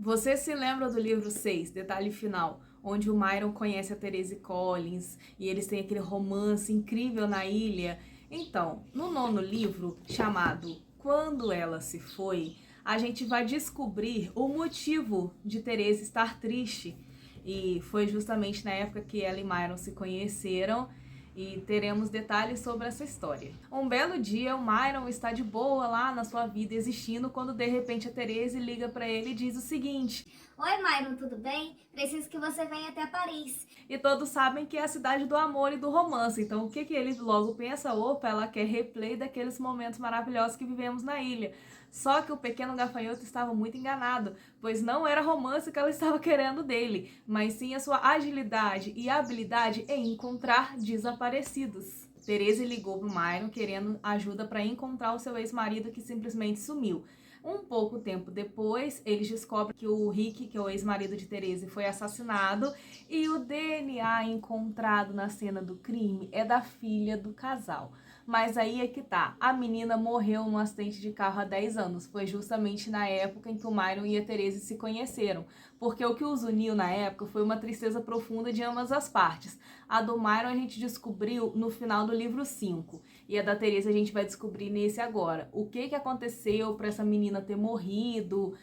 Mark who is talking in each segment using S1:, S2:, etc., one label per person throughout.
S1: Você se lembra do livro 6, Detalhe Final, onde o Myron conhece a Therese Collins e eles têm aquele romance incrível na ilha? Então, no nono livro, chamado Quando Ela Se Foi, a gente vai descobrir o motivo de Therese estar triste. E foi justamente na época que ela e Myron se conheceram e teremos detalhes sobre essa história. Um belo dia, o Myron está de boa lá na sua vida existindo quando de repente a Therese liga para ele e diz o seguinte:
S2: Oi, Myron, tudo bem? Preciso que você venha até Paris.
S1: e todos sabem que é a cidade do amor e do romance. Então o que ele logo pensa? Opa, ela quer replay daqueles momentos maravilhosos que vivemos na ilha. Só que o pequeno gafanhoto estava muito enganado, pois não era romance que ela estava querendo dele, mas sim a sua agilidade e habilidade em encontrar desaparecidos. Therese ligou pro Myron querendo ajuda para encontrar o seu ex-marido que simplesmente sumiu. Um pouco tempo depois, eles descobrem que o Rick, que é o ex-marido de Therese, foi assassinado e o DNA encontrado na cena do crime é da filha do casal. Mas aí é que tá, a menina morreu num acidente de carro há 10 anos. Foi justamente na época em que o Myron e a Therese se conheceram. Porque o que os uniu na época foi uma tristeza profunda de ambas as partes. A do Myron a gente descobriu no final do livro 5. E a da Therese a gente vai descobrir nesse agora. O que aconteceu para essa menina ter morrido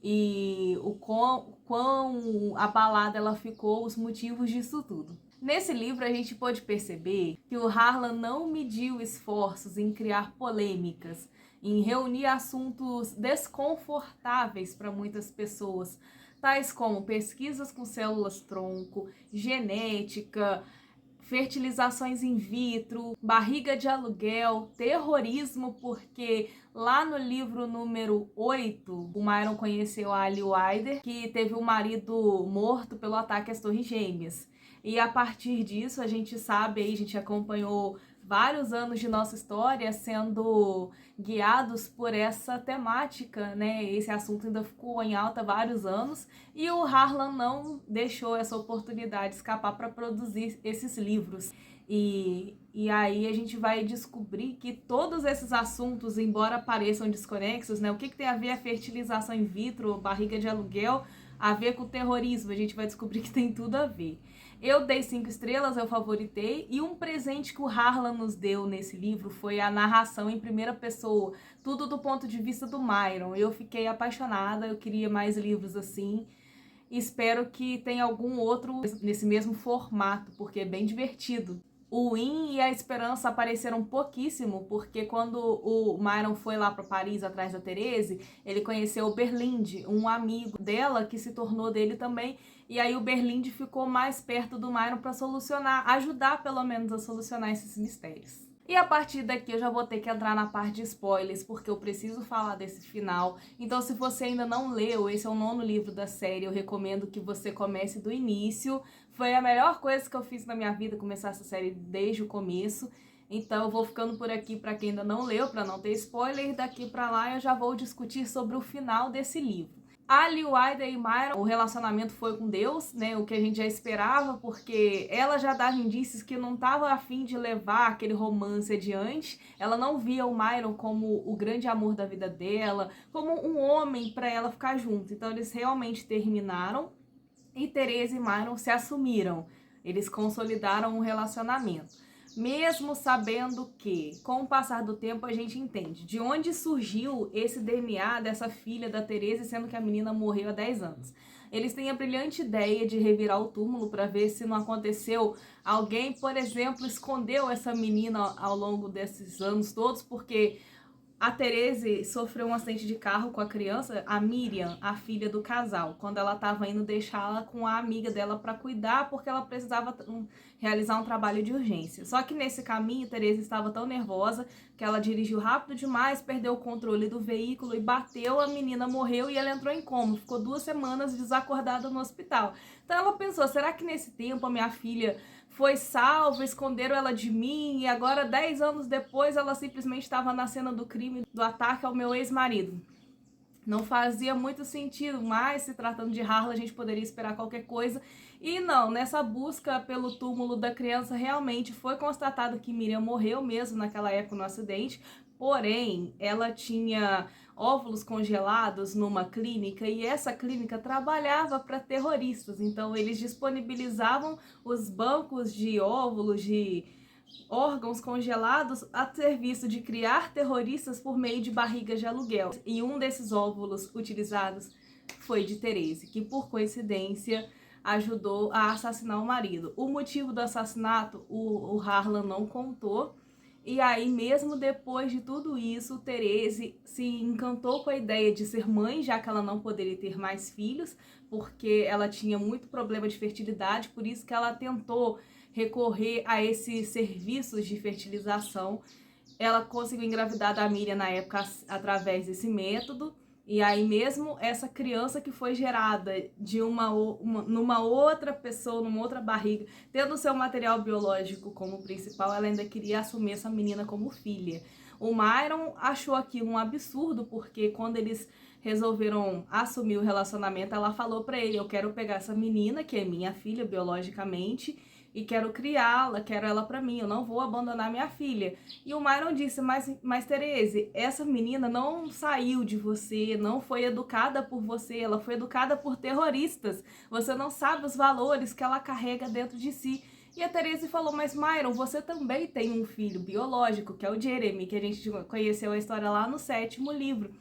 S1: e o quão abalada ela ficou, os motivos disso tudo. Nesse livro, a gente pode perceber que o Harlan não mediu esforços em criar polêmicas, em reunir assuntos desconfortáveis para muitas pessoas, tais como pesquisas com células-tronco, genética, fertilizações in vitro, barriga de aluguel, terrorismo, porque lá no livro número 8, o Myron conheceu a Ali Wider, que teve o marido morto pelo ataque às Torres Gêmeas. E a partir disso, a gente sabe, aí, a gente acompanhou vários anos de nossa história sendo guiados por essa temática, né? Esse assunto ainda ficou em alta vários anos e o Harlan não deixou essa oportunidade escapar para produzir esses livros. E aí a gente vai descobrir que todos esses assuntos, embora pareçam desconexos, né? O que tem a ver a fertilização in vitro, barriga de aluguel, a ver com o terrorismo? A gente vai descobrir que tem tudo a ver. Eu dei 5 estrelas, eu favoritei, e um presente que o Harlan nos deu nesse livro foi a narração em primeira pessoa, tudo do ponto de vista do Myron. Eu fiquei apaixonada, eu queria mais livros assim. Espero que tenha algum outro nesse mesmo formato, porque é bem divertido. O Win e a Esperança apareceram pouquíssimo, porque quando o Myron foi lá para Paris atrás da Therese, ele conheceu o Berlinde, um amigo dela que se tornou dele também, e aí o Berlinde ficou mais perto do Myron para solucionar, ajudar pelo menos a solucionar esses mistérios. E a partir daqui eu já vou ter que entrar na parte de spoilers, porque eu preciso falar desse final. Então, se você ainda não leu, esse é o nono livro da série, eu recomendo que você comece do início. Foi a melhor coisa que eu fiz na minha vida, começar essa série desde o começo. Então, eu vou ficando por aqui para quem ainda não leu, para não ter spoiler. Daqui para lá eu já vou discutir sobre o final desse livro. Ali, Wider e Myron, o relacionamento foi com Deus, né? O que a gente já esperava, porque ela já dava indícios que não estava afim de levar aquele romance adiante. Ela não via o Myron como o grande amor da vida dela, como um homem para ela ficar junto. Então eles realmente terminaram e Therese e Myron se assumiram. Eles consolidaram um relacionamento. Mesmo sabendo que, com o passar do tempo, a gente entende de onde surgiu esse DNA dessa filha da Therese, sendo que a menina morreu há 10 anos. Eles têm a brilhante ideia de revirar o túmulo para ver se não aconteceu. Alguém, por exemplo, escondeu essa menina ao longo desses anos todos, porque a Therese sofreu um acidente de carro com a criança, a Miriam, a filha do casal, quando ela estava indo deixá-la com a amiga dela para cuidar, porque ela precisava realizar um trabalho de urgência. Só que nesse caminho, Therese estava tão nervosa que ela dirigiu rápido demais, perdeu o controle do veículo e bateu, a menina morreu e ela entrou em coma. Ficou 2 semanas desacordada no hospital. Então ela pensou, será que nesse tempo a minha filha foi salva, esconderam ela de mim e agora 10 anos depois ela simplesmente estava na cena do crime, do ataque ao meu ex-marido? Não fazia muito sentido, mas se tratando de Harlan a gente poderia esperar qualquer coisa. E não, nessa busca pelo túmulo da criança realmente foi constatado que Miriam morreu mesmo naquela época no acidente. Porém, ela tinha óvulos congelados numa clínica e essa clínica trabalhava para terroristas. Então eles disponibilizavam os bancos de óvulos, de órgãos congelados a serviço de criar terroristas por meio de barrigas de aluguel. E um desses óvulos utilizados foi de Therese, que por coincidência ajudou a assassinar o marido. O motivo do assassinato o Harlan não contou. E aí, mesmo depois de tudo isso, Therese se encantou com a ideia de ser mãe, já que ela não poderia ter mais filhos, porque ela tinha muito problema de fertilidade, por isso que ela tentou recorrer a esses serviços de fertilização. Ela conseguiu engravidar da Miriam na época através desse método. E aí mesmo essa criança que foi gerada de numa outra pessoa, numa outra barriga, tendo o seu material biológico como principal, ela ainda queria assumir essa menina como filha. O Myron achou aquilo um absurdo, porque quando eles resolveram assumir o relacionamento, ela falou pra ele: eu quero pegar essa menina, que é minha filha biologicamente, e quero criá-la, quero ela pra mim, eu não vou abandonar minha filha. E o Myron disse: mas Therese, essa menina não saiu de você, não foi educada por você, ela foi educada por terroristas. Você não sabe os valores que ela carrega dentro de si. E a Therese falou: mas Myron, você também tem um filho biológico, que é o Jeremy, que a gente conheceu a história lá no 7º livro.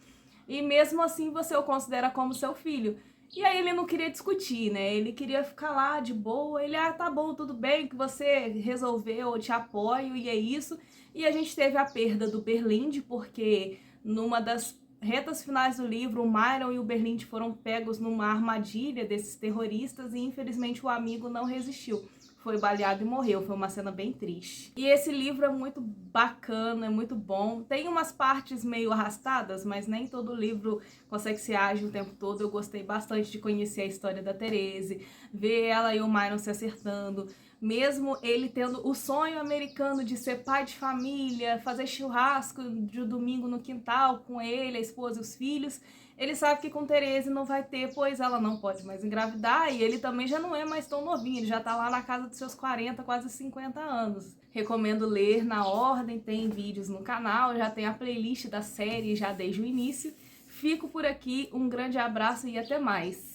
S1: E mesmo assim você o considera como seu filho. E aí ele não queria discutir, né? Ele queria ficar lá de boa. Ele: tá bom, tudo bem que você resolveu, eu te apoio, e é isso. E a gente teve a perda do Berlinde, porque numa das retas finais do livro, o Myron e o Berlinde foram pegos numa armadilha desses terroristas e infelizmente o amigo não resistiu. Foi baleado e morreu. Foi uma cena bem triste. E esse livro é muito bacana, é muito bom. Tem umas partes meio arrastadas, mas nem todo livro consegue ser ágil o tempo todo. Eu gostei bastante de conhecer a história da Therese, ver ela e o Myron se acertando. Mesmo ele tendo o sonho americano de ser pai de família, fazer churrasco de domingo no quintal com ele, a esposa e os filhos, ele sabe que com Therese não vai ter, pois ela não pode mais engravidar e ele também já não é mais tão novinho, ele já tá lá na casa dos seus 40, quase 50 anos. Recomendo ler na ordem, tem vídeos no canal, já tem a playlist da série já desde o início. Fico por aqui, um grande abraço e até mais!